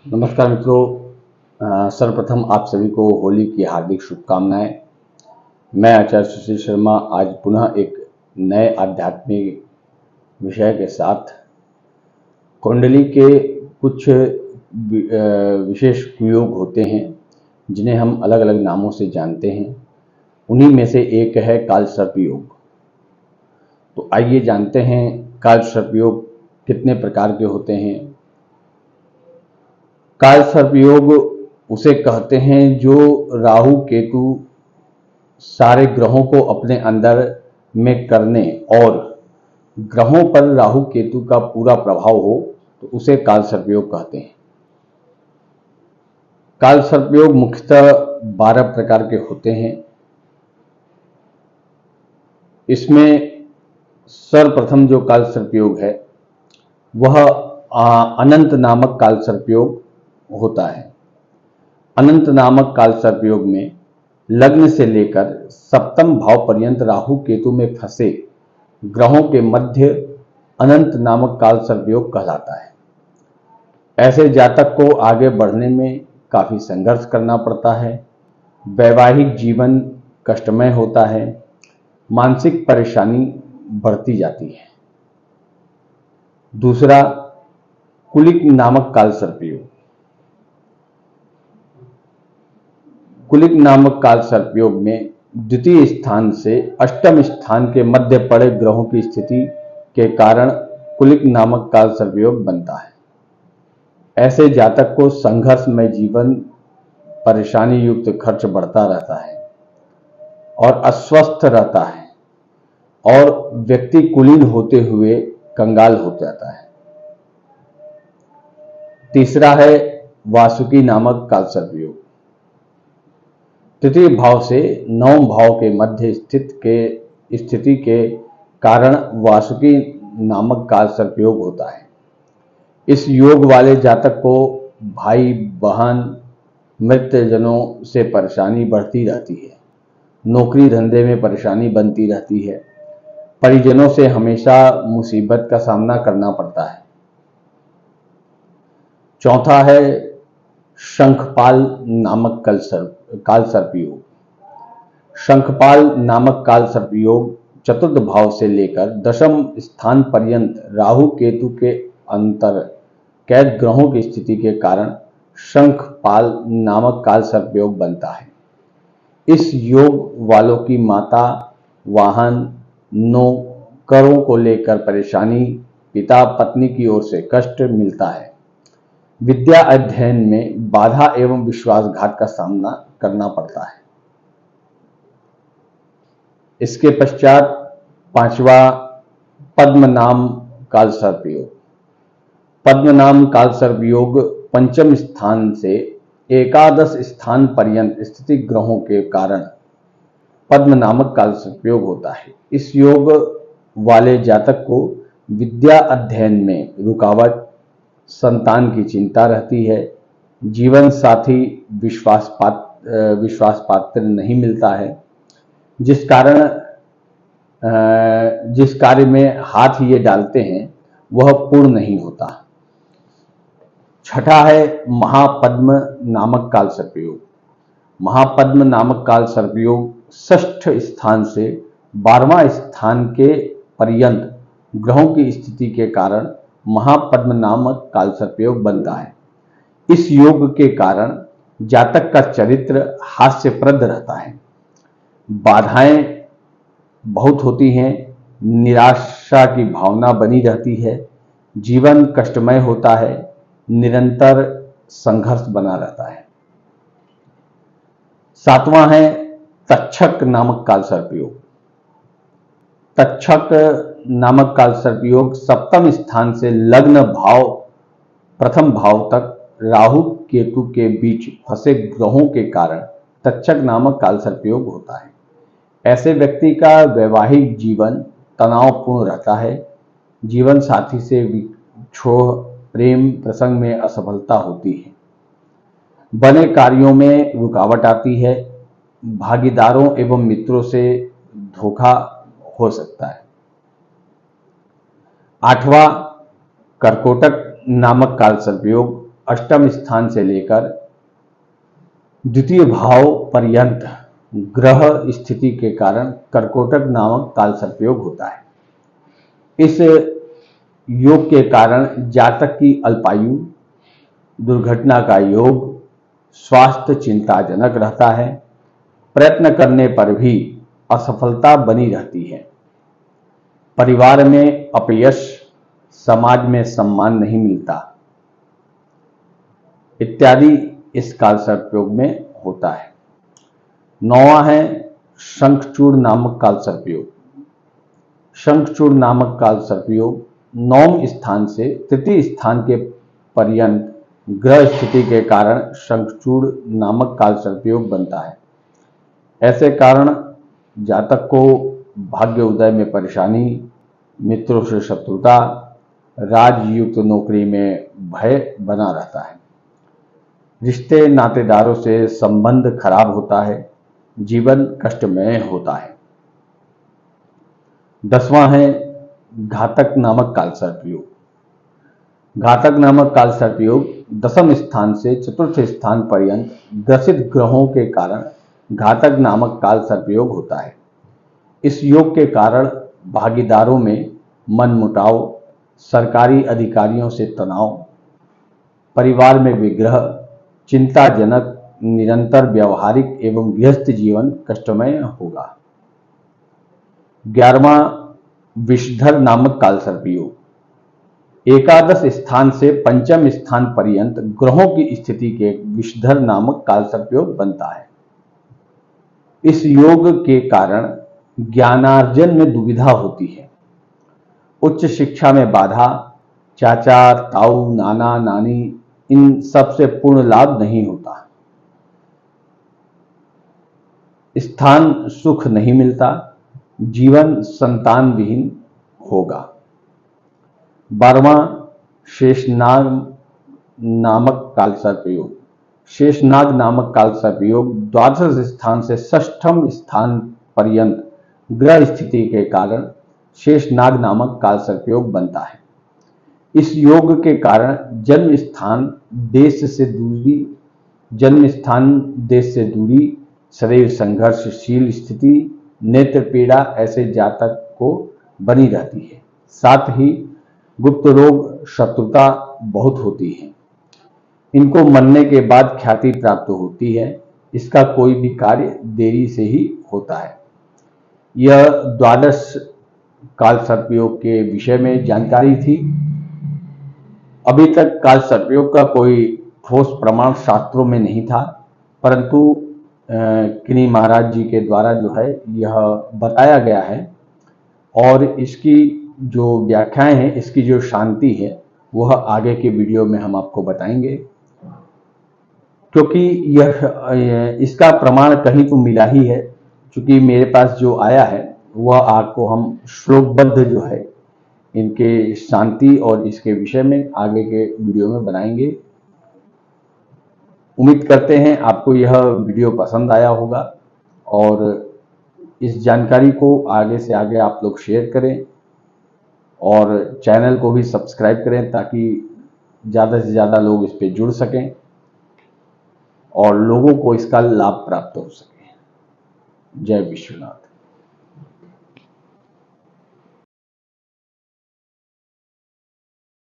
नमस्कार मित्रों, सर्वप्रथम आप सभी को होली की हार्दिक शुभकामनाएं। मैं आचार्य सुशील शर्मा आज पुनः एक नए आध्यात्मिक विषय के साथ कुंडली के कुछ विशेष कुयोग होते हैं जिन्हें हम अलग अलग नामों से जानते हैं। उन्हीं में से एक है काल सर्प योग। तो आइए जानते हैं काल सर्प योग कितने प्रकार के होते हैं। काल सर्प योग उसे कहते हैं जो राहु केतु सारे ग्रहों को अपने अंदर में करने और ग्रहों पर राहु केतु का पूरा प्रभाव हो तो उसे काल सर्प योग कहते हैं। काल सर्प योग मुख्यतः 12 प्रकार के होते हैं। इसमें सर्वप्रथम जो काल सर्प योग है वह अनंत नामक काल सर्प योग होता है। अनंत नामक काल सर्प योग में लग्न से लेकर सप्तम भाव पर्यंत राहु केतु में फंसे ग्रहों के मध्य अनंत नामक काल सर्प योग कहलाता है। ऐसे जातक को आगे बढ़ने में काफी संघर्ष करना पड़ता है। वैवाहिक जीवन कष्टमय होता है। मानसिक परेशानी बढ़ती जाती है। दूसरा, कुलिक नामक काल सर्प योग। कुलिक नामक काल सर्प योग में द्वितीय स्थान से अष्टम स्थान के मध्य पड़े ग्रहों की स्थिति के कारण कुलिक नामक काल सर्प योग बनता है। ऐसे जातक को संघर्षमय जीवन, परेशानी युक्त खर्च बढ़ता रहता है और अस्वस्थ रहता है और व्यक्ति कुलीन होते हुए कंगाल हो जाता है। तीसरा है वासुकी नामक काल सर्प योग। तृतीय भाव से नवम भाव के मध्य स्थिति के कारण वासुकी नामक काल सर्प योग होता है। इस योग वाले जातक को भाई बहन मृतजनों से परेशानी बढ़ती रहती है। नौकरी धंधे में परेशानी बनती रहती है। परिजनों से हमेशा मुसीबत का सामना करना पड़ता है। चौथा है शंखपाल नामक काल सर्प योग। शंखपाल नामक काल सर्प योग चतुर्थ भाव से लेकर दशम स्थान पर्यंत राहु केतु के अंतर कैद ग्रहों की स्थिति के कारण शंखपाल नामक काल सर्प योग बनता है। इस योग वालों की माता, वाहन, नौकरों को लेकर परेशानी, पिता पत्नी की ओर से कष्ट मिलता है। विद्या अध्ययन में बाधा एवं विश्वासघात का सामना करना पड़ता है। इसके पश्चात पांचवा पद्म नाम काल सर्प योग। पद्म नाम काल सर्प योग पंचम स्थान से एकादश स्थान पर्यंत स्थित ग्रहों के कारण पद्म नामक काल सर्प योग होता है। इस योग वाले जातक को विद्या अध्ययन में रुकावट, संतान की चिंता रहती है। जीवन साथी विश्वास पात्र नहीं मिलता है, जिस कार्य में हाथ ये डालते हैं वह पूर्ण नहीं होता। छठा है महापद्म नामक काल सर्प योग। महापद्म नामक काल सर्प योग षष्ठ स्थान से 12वां स्थान के पर्यंत ग्रहों की स्थिति के कारण महापद्म नामक काल सर्प योग बनता है। इस योग के कारण जातक का चरित्र हास्यप्रद रहता है। बाधाएं बहुत होती हैं। निराशा की भावना बनी रहती है। जीवन कष्टमय होता है। निरंतर संघर्ष बना रहता है। सातवां है तक्षक नामक काल सर्प योग। तक्षक नामक काल सर्प योग सप्तम स्थान से लग्न भाव प्रथम भाव तक राहु केतु के बीच फंसे ग्रहों के कारण तक्षक नामक काल सर्प योग होता है। ऐसे व्यक्ति का वैवाहिक जीवन तनावपूर्ण रहता है। जीवन साथी से विक्षोभ, प्रेम प्रसंग में असफलता होती है। बने कार्यों में रुकावट आती है। भागीदारों एवं मित्रों से धोखा हो सकता है। 8वां कर्कोटक नामक काल सर्पयोग अष्टम स्थान से लेकर द्वितीय भाव पर्यंत ग्रह स्थिति के कारण कर्कोटक नामक काल सर्पयोग होता है। इस योग के कारण जातक की अल्पायु, दुर्घटना का योग, स्वास्थ्य चिंताजनक रहता है, प्रयत्न करने पर भी असफलता बनी रहती है, परिवार में अपयश, समाज में सम्मान नहीं मिलता इत्यादि इस काल सर्पयोग में होता है। 9वां है शंखचूड़ नामक काल सर्पयोग। शंखचूड़ नामक काल सर्पयोग 9वें स्थान से तृतीय स्थान के पर्यंत ग्रह स्थिति के कारण शंखचूड़ नामक काल सर्पयोग बनता है। ऐसे कारण जातक को भाग्य उदय में परेशानी, मित्रों से शत्रुता, राजयुक्त नौकरी में भय बना रहता है, रिश्ते नातेदारों से संबंध खराब होता है, जीवन कष्टमय होता है। 10वां है घातक नामक काल सर्पयोग। घातक नामक काल सर्पयोग 10वें स्थान से चतुर्थ स्थान पर्यंत ग्रसित ग्रहों के कारण घातक नामक काल सर्पयोग होता है। इस योग के कारण भागीदारों में मनमुटाव, सरकारी अधिकारियों से तनाव, परिवार में विग्रह, चिंताजनक निरंतर व्यवहारिक एवं गृहस्थ जीवन कष्टमय होगा। 11वां विषधर नामक काल सर्पयोग। एकादश स्थान से पंचम स्थान पर्यंत ग्रहों की स्थिति के विषधर नामक काल सर्पयोग बनता है। इस योग के कारण ज्ञानार्जन में दुविधा होती है, उच्च शिक्षा में बाधा, चाचा, ताऊ, नाना, नानी इन सब से पूर्ण लाभ नहीं होता, स्थान सुख नहीं मिलता, जीवन संतान विहीन होगा। 12वां शेषनाग नामक काल सर्पयोग। शेषनाग नामक काल सर्पयोग द्वादश स्थान से षष्ठम स्थान पर्यंत ग्रह स्थिति के कारण शेषनाग नामक काल सर्पयोग बनता है। इस योग के कारण जन्म स्थान देश से दूरी, शरीर संघर्षशील स्थिति, नेत्र पीड़ा ऐसे जातक को बनी रहती है। साथ ही गुप्त रोग, शत्रुता बहुत होती है। इनको मरने के बाद ख्याति प्राप्त होती है। इसका कोई भी कार्य देरी से ही होता है। यह द्वादश काल सर्पयोग के विषय में जानकारी थी। अभी तक काल सर्पयोग का कोई ठोस प्रमाण शास्त्रों में नहीं था, परंतु किन्हीं महाराज जी के द्वारा जो है यह बताया गया है और इसकी जो व्याख्याएं हैं, इसकी जो शांति है वह आगे के वीडियो में हम आपको बताएंगे, क्योंकि यह इसका प्रमाण कहीं तो मिला ही है। क्योंकि मेरे पास जो आया है वह आपको हम श्लोकबद्ध जो है इनके शांति और इसके विषय में आगे के वीडियो में बनाएंगे। उम्मीद करते हैं आपको यह वीडियो पसंद आया होगा और इस जानकारी को आगे से आगे आप लोग शेयर करें और चैनल को भी सब्सक्राइब करें ताकि ज़्यादा से ज़्यादा लोग इस पे जुड़ सकें और लोगों को इसका लाभ प्राप्त हो सके। जय विश्वनाथ।